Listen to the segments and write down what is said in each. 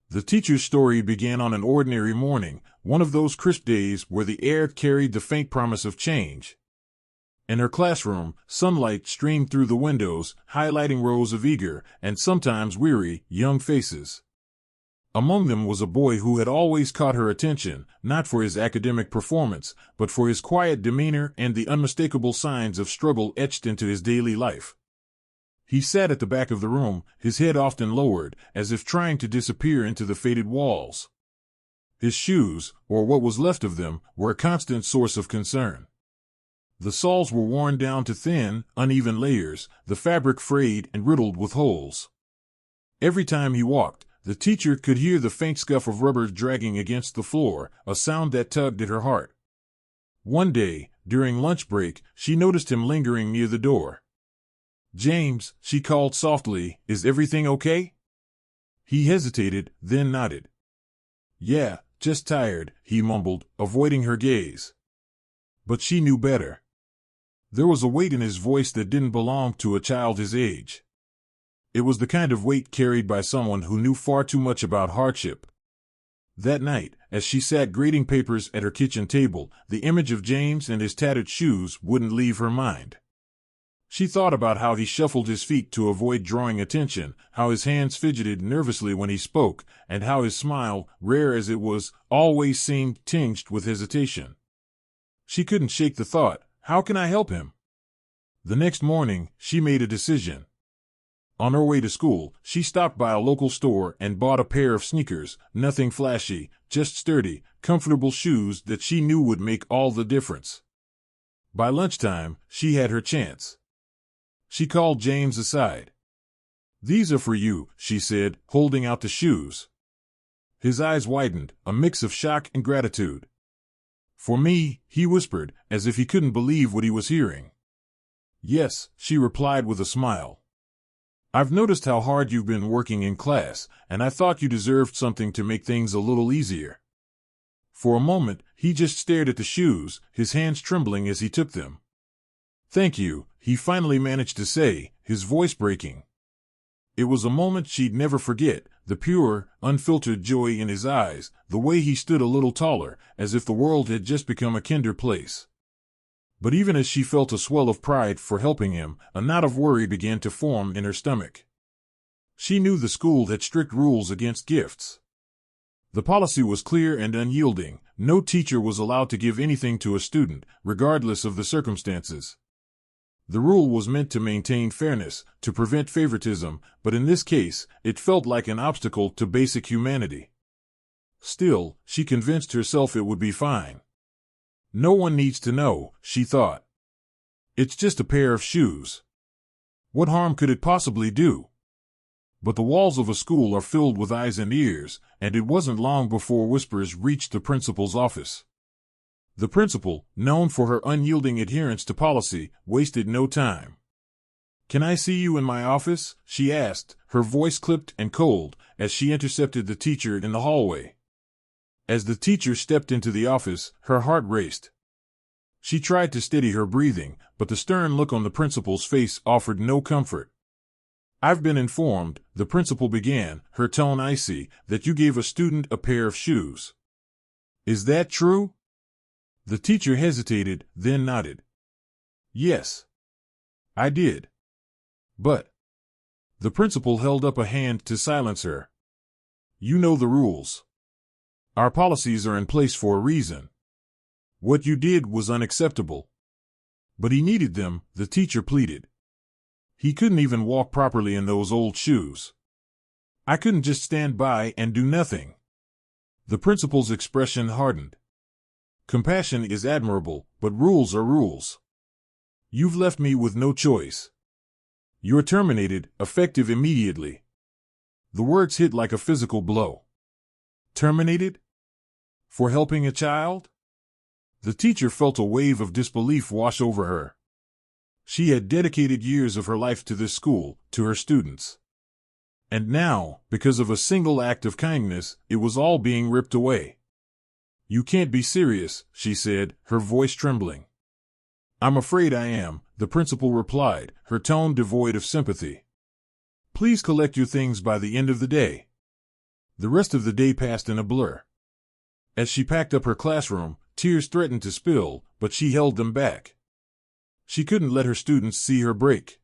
The teacher's story began on an ordinary morning, one of those crisp days where the air carried the faint promise of change. In her classroom, sunlight streamed through the windows, highlighting rows of eager, and sometimes weary, young faces. Among them was a boy who had always caught her attention, not for his academic performance, but for his quiet demeanor and the unmistakable signs of struggle etched into his daily life. He sat at the back of the room, his head often lowered, as if trying to disappear into the faded walls. His shoes, or what was left of them, were a constant source of concern. The soles were worn down to thin, uneven layers, the fabric frayed and riddled with holes. Every time he walked, the teacher could hear the faint scuff of rubber dragging against the floor, a sound that tugged at her heart. One day, during lunch break, she noticed him lingering near the door. "James," she called softly, "is everything okay?" He hesitated, then nodded. "Yeah, just tired," he mumbled, avoiding her gaze. But she knew better. There was a weight in his voice that didn't belong to a child his age. It was the kind of weight carried by someone who knew far too much about hardship. That night, as she sat grading papers at her kitchen table, the image of James and his tattered shoes wouldn't leave her mind. She thought about how he shuffled his feet to avoid drawing attention, how his hands fidgeted nervously when he spoke, and how his smile, rare as it was, always seemed tinged with hesitation. She couldn't shake the thought, how can I help him? The next morning, she made a decision. On her way to school, she stopped by a local store and bought a pair of sneakers, nothing flashy, just sturdy, comfortable shoes that she knew would make all the difference. By lunchtime, she had her chance. She called James aside. "These are for you," she said, holding out the shoes. His eyes widened, a mix of shock and gratitude. "For me," he whispered, as if he couldn't believe what he was hearing. "Yes," she replied with a smile. "I've noticed how hard you've been working in class, and I thought you deserved something to make things a little easier." For a moment, he just stared at the shoes, his hands trembling as he took them. "Thank you," he finally managed to say, his voice breaking. It was a moment she'd never forget, the pure, unfiltered joy in his eyes, the way he stood a little taller, as if the world had just become a kinder place. But even as she felt a swell of pride for helping him, a knot of worry began to form in her stomach. She knew the school had strict rules against gifts. The policy was clear and unyielding. No teacher was allowed to give anything to a student, regardless of the circumstances. The rule was meant to maintain fairness, to prevent favoritism, but in this case, it felt like an obstacle to basic humanity. Still, she convinced herself it would be fine. No one needs to know, she thought. It's just a pair of shoes. What harm could it possibly do? But the walls of a school are filled with eyes and ears, and it wasn't long before whispers reached the principal's office. The principal, known for her unyielding adherence to policy, wasted no time. "Can I see you in my office?" she asked, her voice clipped and cold, as she intercepted the teacher in the hallway. As the teacher stepped into the office, her heart raced. She tried to steady her breathing, but the stern look on the principal's face offered no comfort. "I've been informed," the principal began, her tone icy, "that you gave a student a pair of shoes. Is that true?" The teacher hesitated, then nodded. "Yes. I did. But—" The principal held up a hand to silence her. "You know the rules. Our policies are in place for a reason. What you did was unacceptable." "But he needed them," the teacher pleaded. "He couldn't even walk properly in those old shoes. I couldn't just stand by and do nothing." The principal's expression hardened. "Compassion is admirable, but rules are rules. You've left me with no choice. You're terminated, effective immediately." The words hit like a physical blow. Terminated? For helping a child? The teacher felt a wave of disbelief wash over her. She had dedicated years of her life to this school, to her students. And now, because of a single act of kindness, it was all being ripped away. "You can't be serious," she said, her voice trembling. "I'm afraid I am," the principal replied, her tone devoid of sympathy. "Please collect your things by the end of the day." The rest of the day passed in a blur. As she packed up her classroom, tears threatened to spill, but she held them back. She couldn't let her students see her break.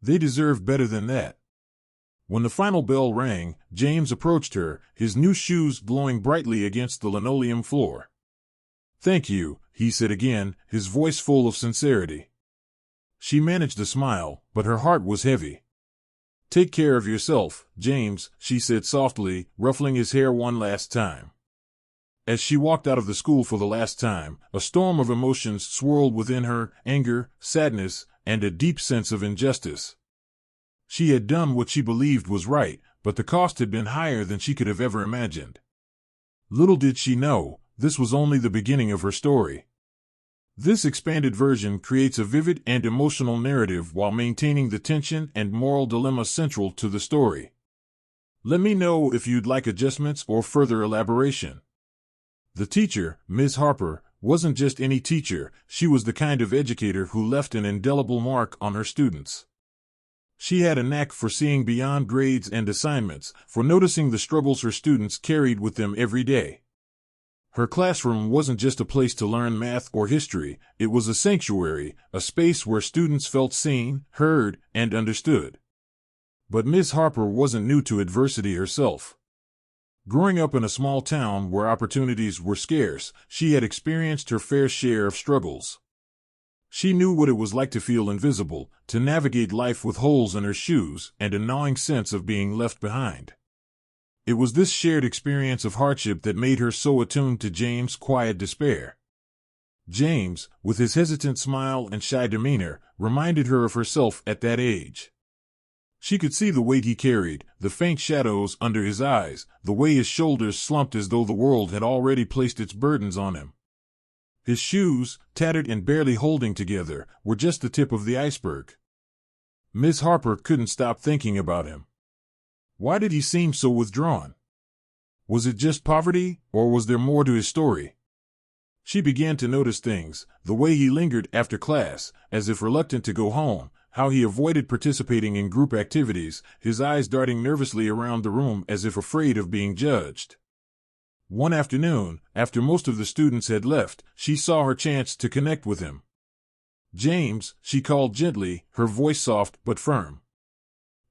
They deserved better than that. When the final bell rang, James approached her, his new shoes glowing brightly against the linoleum floor. "Thank you," he said again, his voice full of sincerity. She managed a smile, but her heart was heavy. "Take care of yourself, James," she said softly, ruffling his hair one last time. As she walked out of the school for the last time, a storm of emotions swirled within her: anger, sadness, and a deep sense of injustice. She had done what she believed was right, but the cost had been higher than she could have ever imagined. Little did she know, this was only the beginning of her story. This expanded version creates a vivid and emotional narrative while maintaining the tension and moral dilemma central to the story. Let me know if you'd like adjustments or further elaboration. The teacher, Ms. Harper, wasn't just any teacher, she was the kind of educator who left an indelible mark on her students. She had a knack for seeing beyond grades and assignments, for noticing the struggles her students carried with them every day. Her classroom wasn't just a place to learn math or history, it was a sanctuary, a space where students felt seen, heard, and understood. But Ms. Harper wasn't new to adversity herself. Growing up in a small town where opportunities were scarce, she had experienced her fair share of struggles. She knew what it was like to feel invisible, to navigate life with holes in her shoes and a gnawing sense of being left behind. It was this shared experience of hardship that made her so attuned to James' quiet despair. James, with his hesitant smile and shy demeanor, reminded her of herself at that age. She could see the weight he carried, the faint shadows under his eyes, the way his shoulders slumped as though the world had already placed its burdens on him. His shoes, tattered and barely holding together, were just the tip of the iceberg. Miss Harper couldn't stop thinking about him. Why did he seem so withdrawn? Was it just poverty, or was there more to his story? She began to notice things: the way he lingered after class, as if reluctant to go home, how he avoided participating in group activities, his eyes darting nervously around the room as if afraid of being judged. One afternoon, after most of the students had left, she saw her chance to connect with him. "James," she called gently, her voice soft but firm.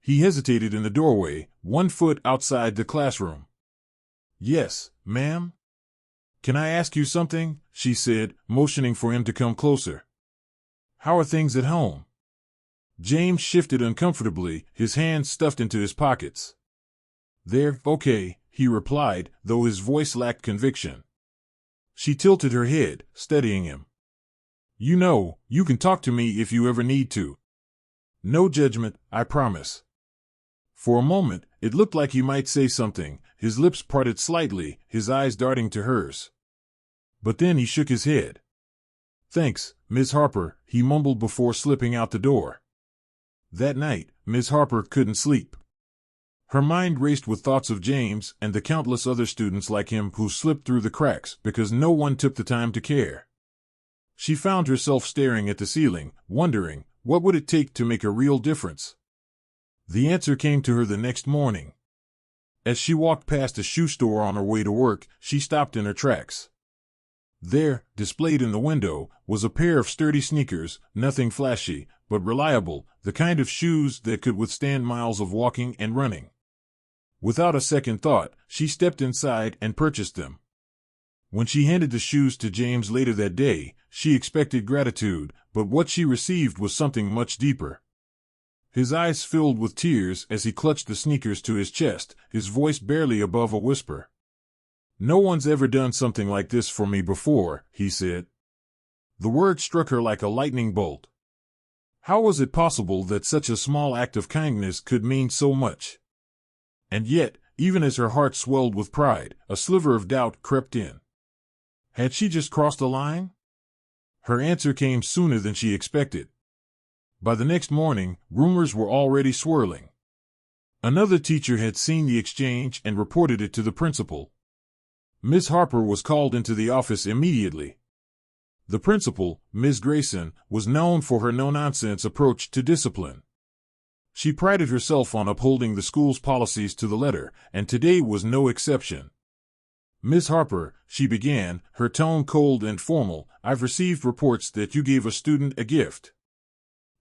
He hesitated in the doorway, 1 foot outside the classroom. "Yes, ma'am?" "Can I ask you something?" she said, motioning for him to come closer. "How are things at home?" James shifted uncomfortably, his hands stuffed into his pockets. "They're okay," he replied, though his voice lacked conviction. She tilted her head, steadying him. "You know, you can talk to me if you ever need to. No judgment, I promise." For a moment, it looked like he might say something, his lips parted slightly, his eyes darting to hers. But then he shook his head. "Thanks, Miss Harper," he mumbled before slipping out the door. That night, Miss Harper couldn't sleep. Her mind raced with thoughts of James and the countless other students like him who slipped through the cracks because no one took the time to care. She found herself staring at the ceiling, wondering, what would it take to make a real difference? The answer came to her the next morning. As she walked past a shoe store on her way to work, she stopped in her tracks. There, displayed in the window, was a pair of sturdy sneakers, nothing flashy, but reliable, the kind of shoes that could withstand miles of walking and running. Without a second thought, she stepped inside and purchased them. When she handed the shoes to James later that day, she expected gratitude, but what she received was something much deeper. His eyes filled with tears as he clutched the sneakers to his chest, his voice barely above a whisper. "No one's ever done something like this for me before," he said. The word struck her like a lightning bolt. How was it possible that such a small act of kindness could mean so much? And yet, even as her heart swelled with pride, a sliver of doubt crept in. Had she just crossed a line? Her answer came sooner than she expected. By the next morning, rumors were already swirling. Another teacher had seen the exchange and reported it to the principal. Miss Harper was called into the office immediately. The principal, Ms. Grayson, was known for her no-nonsense approach to discipline. She prided herself on upholding the school's policies to the letter, and today was no exception. "Miss Harper," she began, her tone cold and formal, "I've received reports that you gave a student a gift.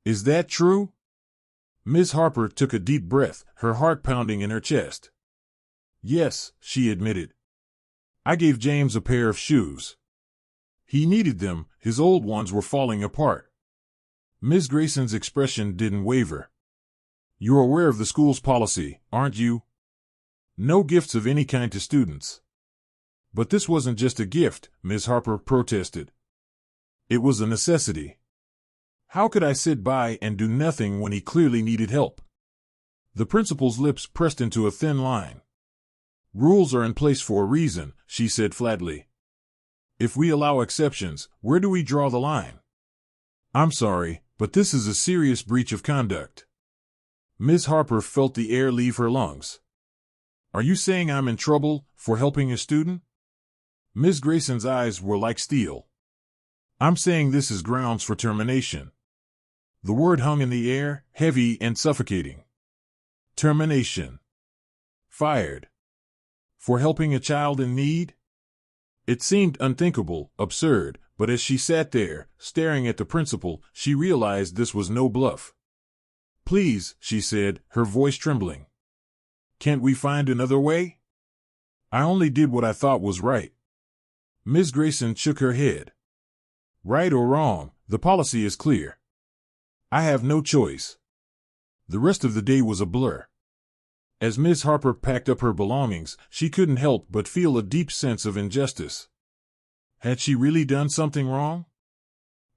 Is that true?" Miss Harper took a deep breath, her heart pounding in her chest. "Yes," she admitted. "I gave James a pair of shoes. He needed them, his old ones were falling apart." Ms. Grayson's expression didn't waver. "You're aware of the school's policy, aren't you? No gifts of any kind to students." "But this wasn't just a gift," Ms. Harper protested. "It was a necessity. How could I sit by and do nothing when he clearly needed help?" The principal's lips pressed into a thin line. "Rules are in place for a reason," she said flatly. "If we allow exceptions, where do we draw the line? I'm sorry, but this is a serious breach of conduct." Ms. Harper felt the air leave her lungs. "Are you saying I'm in trouble for helping a student?" Ms. Grayson's eyes were like steel. "I'm saying this is grounds for termination." The word hung in the air, heavy and suffocating. Termination. Fired. For helping a child in need? It seemed unthinkable, absurd, but as she sat there, staring at the principal, she realized this was no bluff. "Please," she said, her voice trembling. "Can't we find another way? I only did what I thought was right." Ms. Grayson shook her head. "Right or wrong, the policy is clear. I have no choice." The rest of the day was a blur. As Ms. Harper packed up her belongings, she couldn't help but feel a deep sense of injustice. Had she really done something wrong?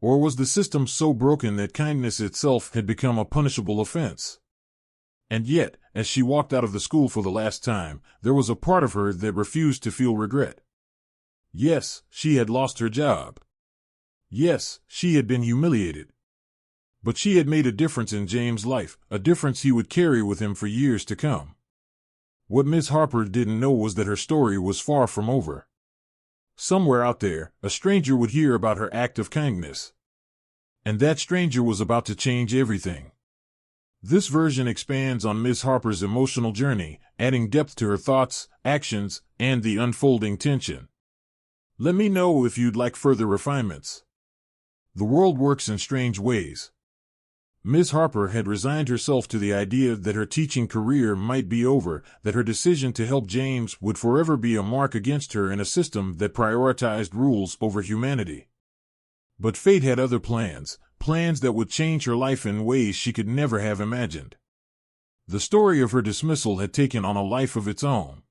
Or was the system so broken that kindness itself had become a punishable offense? And yet, as she walked out of the school for the last time, there was a part of her that refused to feel regret. Yes, she had lost her job. Yes, she had been humiliated. But she had made a difference in James' life, a difference he would carry with him for years to come. What Miss Harper didn't know was that her story was far from over. Somewhere out there, a stranger would hear about her act of kindness. And that stranger was about to change everything. This version expands on Miss Harper's emotional journey, adding depth to her thoughts, actions, and the unfolding tension. Let me know if you'd like further refinements. The world works in strange ways. Ms. Harper had resigned herself to the idea that her teaching career might be over, that her decision to help James would forever be a mark against her in a system that prioritized rules over humanity. But fate had other plans, plans that would change her life in ways she could never have imagined. The story of her dismissal had taken on a life of its own.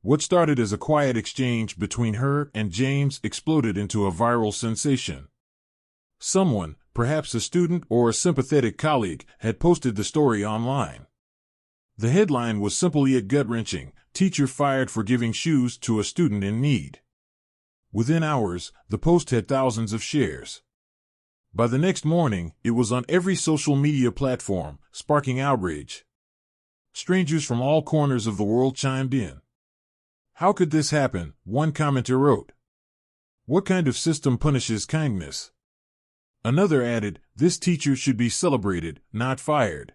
What started as a quiet exchange between her and James exploded into a viral sensation. Someone, perhaps a student or a sympathetic colleague, had posted the story online. The headline was simple yet gut-wrenching: "Teacher fired for giving shoes to a student in need." Within hours, the post had thousands of shares. By the next morning, it was on every social media platform, sparking outrage. Strangers from all corners of the world chimed in. "How could this happen?" one commenter wrote. "What kind of system punishes kindness?" Another added, "This teacher should be celebrated, not fired."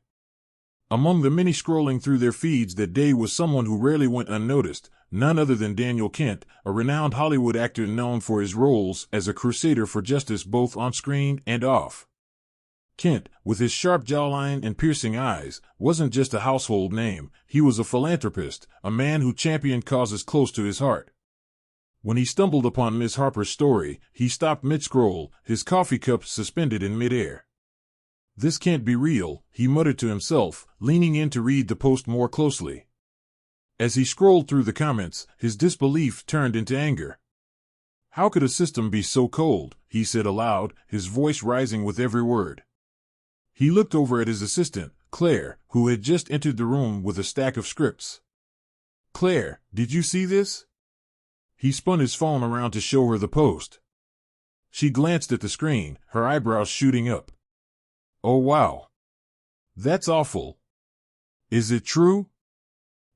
Among the many scrolling through their feeds that day was someone who rarely went unnoticed, none other than Daniel Kent, a renowned Hollywood actor known for his roles as a crusader for justice both on screen and off. Kent, with his sharp jawline and piercing eyes, wasn't just a household name, he was a philanthropist, a man who championed causes close to his heart. When he stumbled upon Miss Harper's story, he stopped mid-scroll, his coffee cup suspended in midair. "This can't be real," he muttered to himself, leaning in to read the post more closely. As he scrolled through the comments, his disbelief turned into anger. "How could a system be so cold?" he said aloud, his voice rising with every word. He looked over at his assistant, Claire, who had just entered the room with a stack of scripts. "Claire, did you see this?" He spun his phone around to show her the post. She glanced at the screen, her eyebrows shooting up. "Oh wow. That's awful. Is it true?"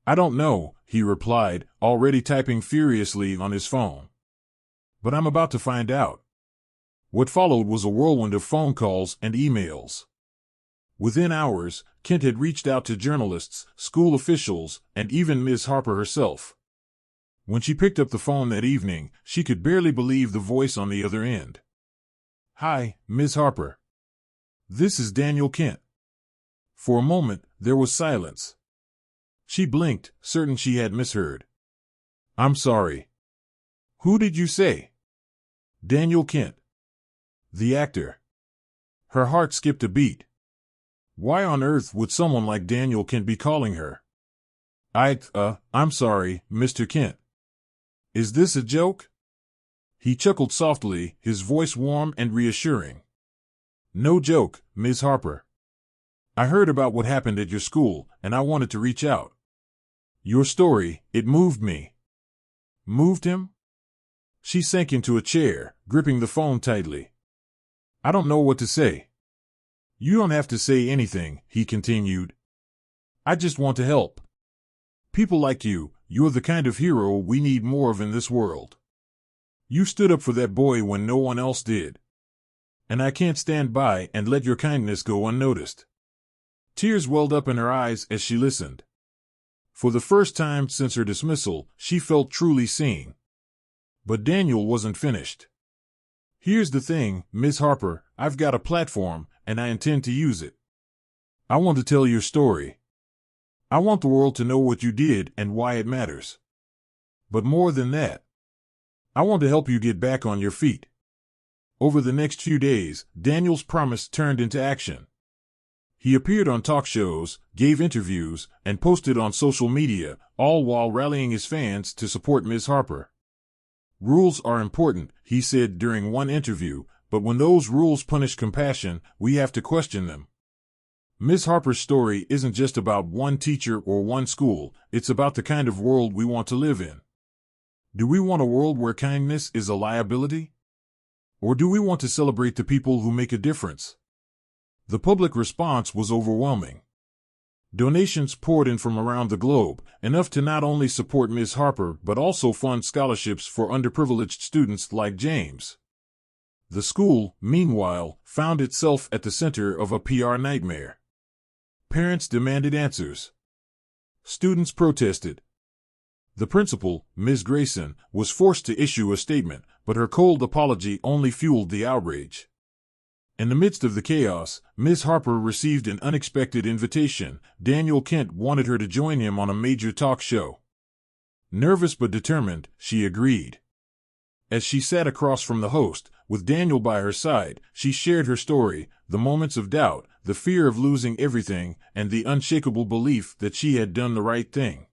"I don't know," he replied, already typing furiously on his phone. "But I'm about to find out." What followed was a whirlwind of phone calls and emails. Within hours, Kent had reached out to journalists, school officials, and even Ms. Harper herself. When she picked up the phone that evening, she could barely believe the voice on the other end. "Hi, Ms. Harper. This is Daniel Kent." For a moment, there was silence. She blinked, certain she had misheard. "I'm sorry. Who did you say?" "Daniel Kent. The actor." Her heart skipped a beat. Why on earth would someone like Daniel Kent be calling her? I'm sorry, Mr. Kent. Is this a joke?" He chuckled softly, his voice warm and reassuring. "No joke, Ms. Harper. I heard about what happened at your school, and I wanted to reach out. Your story, it moved me." "Moved him?" She sank into a chair, gripping the phone tightly. "I don't know what to say." "You don't have to say anything," he continued. "I just want to help. People like you, you're the kind of hero we need more of in this world. You stood up for that boy when no one else did. And I can't stand by and let your kindness go unnoticed." Tears welled up in her eyes as she listened. For the first time since her dismissal, she felt truly seen. But Daniel wasn't finished. "Here's the thing, Miss Harper, I've got a platform, and I intend to use it. I want to tell your story. I want the world to know what you did and why it matters. But more than that, I want to help you get back on your feet." Over the next few days, Daniel's promise turned into action. He appeared on talk shows, gave interviews, and posted on social media, all while rallying his fans to support Ms. Harper. "Rules are important," he said during one interview, "but when those rules punish compassion, we have to question them." Ms. Harper's story isn't just about one teacher or one school, it's about the kind of world we want to live in. Do we want a world where kindness is a liability? Or do we want to celebrate the people who make a difference? The public response was overwhelming. Donations poured in from around the globe, enough to not only support Ms. Harper but also fund scholarships for underprivileged students like James. The school, meanwhile, found itself at the center of a PR nightmare. Parents demanded answers. Students protested. The principal, Ms. Grayson, was forced to issue a statement, but her cold apology only fueled the outrage. In the midst of the chaos, Ms. Harper received an unexpected invitation. Daniel Kent wanted her to join him on a major talk show. Nervous but determined, she agreed. As she sat across from the host, with Daniel by her side, she shared her story, the moments of doubt, the fear of losing everything, and the unshakable belief that she had done the right thing.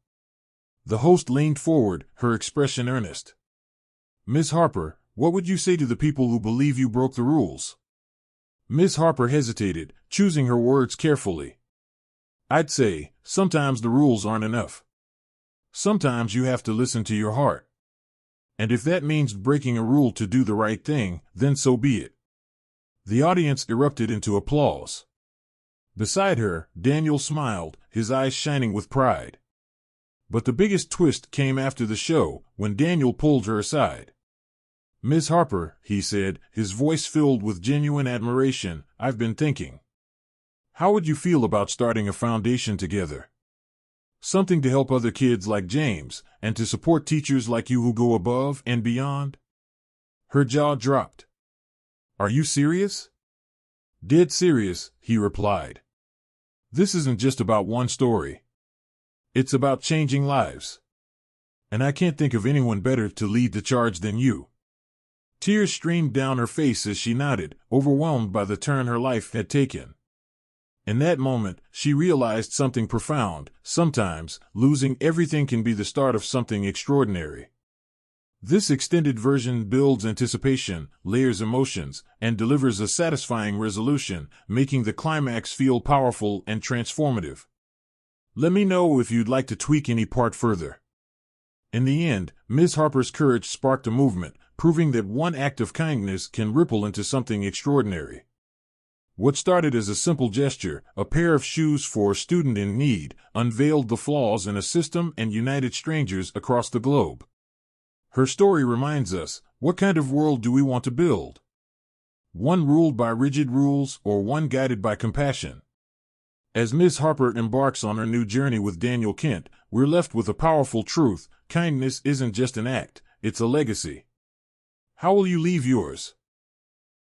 The host leaned forward, her expression earnest. "Ms. Harper, what would you say to the people who believe you broke the rules?" Ms. Harper hesitated, choosing her words carefully. "I'd say, sometimes the rules aren't enough. Sometimes you have to listen to your heart. And if that means breaking a rule to do the right thing, then so be it." The audience erupted into applause. Beside her, Daniel smiled, his eyes shining with pride. But the biggest twist came after the show, when Daniel pulled her aside. "Ms. Harper," he said, his voice filled with genuine admiration, "I've been thinking. How would you feel about starting a foundation together? Something to help other kids like James, and to support teachers like you who go above and beyond?" Her jaw dropped. "Are you serious?" "Dead serious," he replied. "This isn't just about one story. It's about changing lives. And I can't think of anyone better to lead the charge than you." Tears streamed down her face as she nodded, overwhelmed by the turn her life had taken. In that moment, she realized something profound. Sometimes, losing everything can be the start of something extraordinary. This extended version builds anticipation, layers emotions, and delivers a satisfying resolution, making the climax feel powerful and transformative. Let me know if you'd like to tweak any part further. In the end, Ms. Harper's courage sparked a movement, proving that one act of kindness can ripple into something extraordinary. What started as a simple gesture, a pair of shoes for a student in need, unveiled the flaws in a system and united strangers across the globe. Her story reminds us, what kind of world do we want to build? One ruled by rigid rules or one guided by compassion? As Ms. Harper embarks on her new journey with Daniel Kent, we're left with a powerful truth: kindness isn't just an act, it's a legacy. How will you leave yours?